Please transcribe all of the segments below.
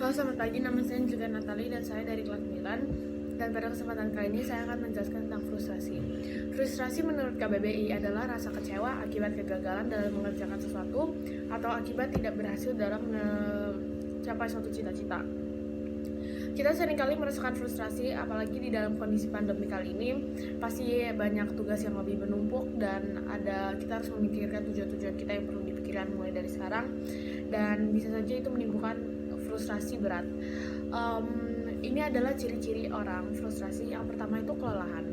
Halo, selamat pagi. Nama saya juga Natali dan saya dari kelas 9. Dan pada kesempatan kali ini saya akan menjelaskan tentang frustrasi. Frustrasi menurut KBBI adalah rasa kecewa akibat kegagalan dalam mengerjakan sesuatu atau akibat tidak berhasil dalam mencapai suatu cita-cita. Kita seringkali merasakan frustrasi, apalagi di dalam kondisi pandemi kali ini. Pasti banyak tugas yang lebih menumpuk dan kita harus memikirkan tujuan-tujuan kita yang perlu dipikirkan mulai dari sekarang. Dan bisa saja itu menimbulkan frustrasi berat. Ini adalah ciri-ciri orang frustrasi. Yang pertama itu kelelahan.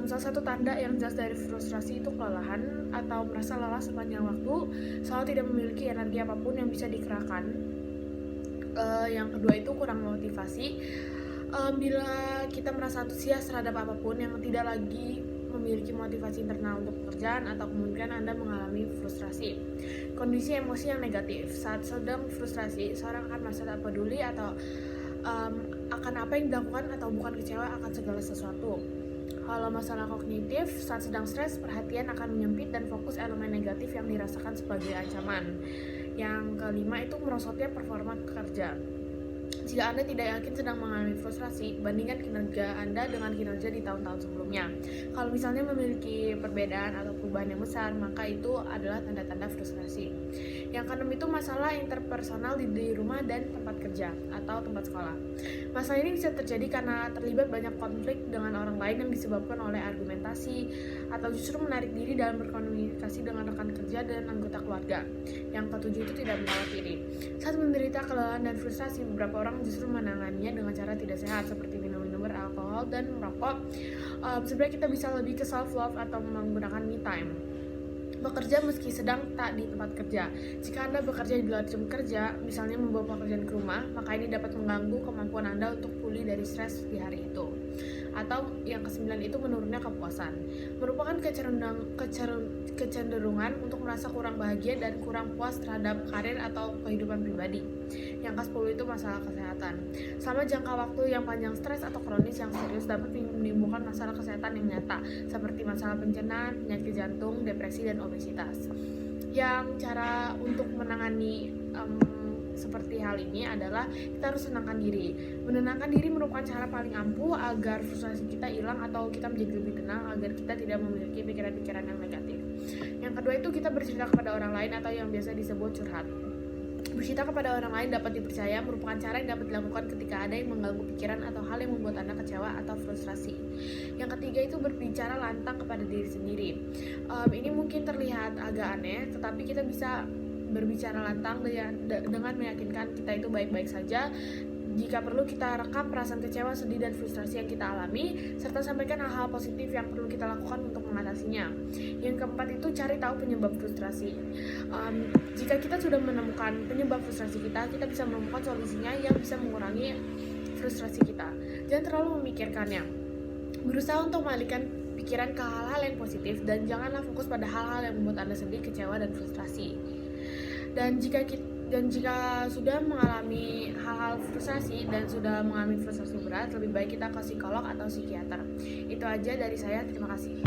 Salah satu tanda yang jelas dari frustrasi itu kelelahan atau merasa lelah sepanjang waktu, selalu tidak memiliki energi apapun yang bisa dikerahkan. Yang kedua itu kurang motivasi. Bila kita merasa antusias terhadap apapun yang tidak lagi memiliki motivasi internal untuk pekerjaan, atau kemungkinan Anda mengalami frustrasi. Kondisi emosi yang negatif. Saat sedang frustrasi, seorang akan merasa tak peduli atau akan apa yang dilakukan atau bukan kecewa akan segala sesuatu. Kalau masalah kognitif, saat sedang stres, perhatian akan menyempit dan fokus elemen negatif yang dirasakan sebagai ancaman. Yang kelima itu merosotnya performa kerja. Jika Anda tidak yakin sedang mengalami frustrasi, bandingkan kinerja Anda dengan kinerja di tahun-tahun sebelumnya. Kalau misalnya memiliki perbedaan atau perubahan yang besar, maka itu adalah tanda-tanda frustrasi. Yang keenam itu masalah interpersonal di rumah dan tempat kerja atau tempat sekolah. Masalah ini bisa terjadi karena terlibat banyak konflik dengan orang lain yang disebabkan oleh argumentasi atau justru menarik diri dalam berkomunikasi dengan rekan kerja dan anggota keluarga. Yang ketujuh itu tidak merawat diri. Saat menderita kelelahan dan frustrasi, beberapa orang justru menanganinya dengan cara tidak sehat seperti minum beralkohol dan merokok. Sebenarnya kita bisa lebih ke self love atau menggunakan me time. Bekerja meski sedang tak di tempat kerja. Jika Anda bekerja di luar jam kerja, misalnya membawa pekerjaan ke rumah, maka ini dapat mengganggu kemampuan Anda untuk pulih dari stres di hari itu. Atau yang ke-9 itu menurunnya kepuasan. Merupakan kecenderungan untuk merasa kurang bahagia dan kurang puas terhadap karir atau kehidupan pribadi. Yang ke-10 itu masalah kesehatan. Selama jangka waktu yang panjang, stres atau kronis yang serius dapat menimbulkan masalah kesehatan yang nyata, seperti masalah pencernaan, penyakit jantung, depresi, dan obesitas. Yang cara untuk menangani seperti hal ini adalah kita harus tenangkan diri. Menenangkan diri merupakan cara paling ampuh agar frustrasi kita hilang atau kita menjadi lebih tenang, agar kita tidak memiliki pikiran-pikiran yang negatif. Yang kedua itu kita bercerita kepada orang lain atau yang biasa disebut curhat. Bercerita kepada orang lain dapat dipercaya merupakan cara yang dapat dilakukan ketika ada yang mengganggu pikiran atau hal yang membuat Anda kecewa atau frustrasi. Yang ketiga itu berbicara lantang kepada diri sendiri. Ini mungkin terlihat agak aneh, tetapi kita bisa berbicara lantang dengan meyakinkan kita itu baik-baik saja. Jika perlu kita rekam perasaan kecewa, sedih, dan frustrasi yang kita alami, serta sampaikan hal-hal positif yang perlu kita lakukan untuk mengatasinya. Yang keempat itu cari tahu penyebab frustrasi. Jika kita sudah menemukan penyebab frustrasi kita bisa menemukan solusinya yang bisa mengurangi frustrasi kita. Jangan terlalu memikirkannya. Berusaha untuk mengalihkan pikiran ke hal-hal yang positif dan janganlah fokus pada hal-hal yang membuat Anda sedih, kecewa, dan frustrasi. Dan jika sudah mengalami hal-hal frustrasi dan sudah mengalami frustrasi berat, lebih baik kita ke psikolog atau psikiater. Itu aja dari saya, terima kasih.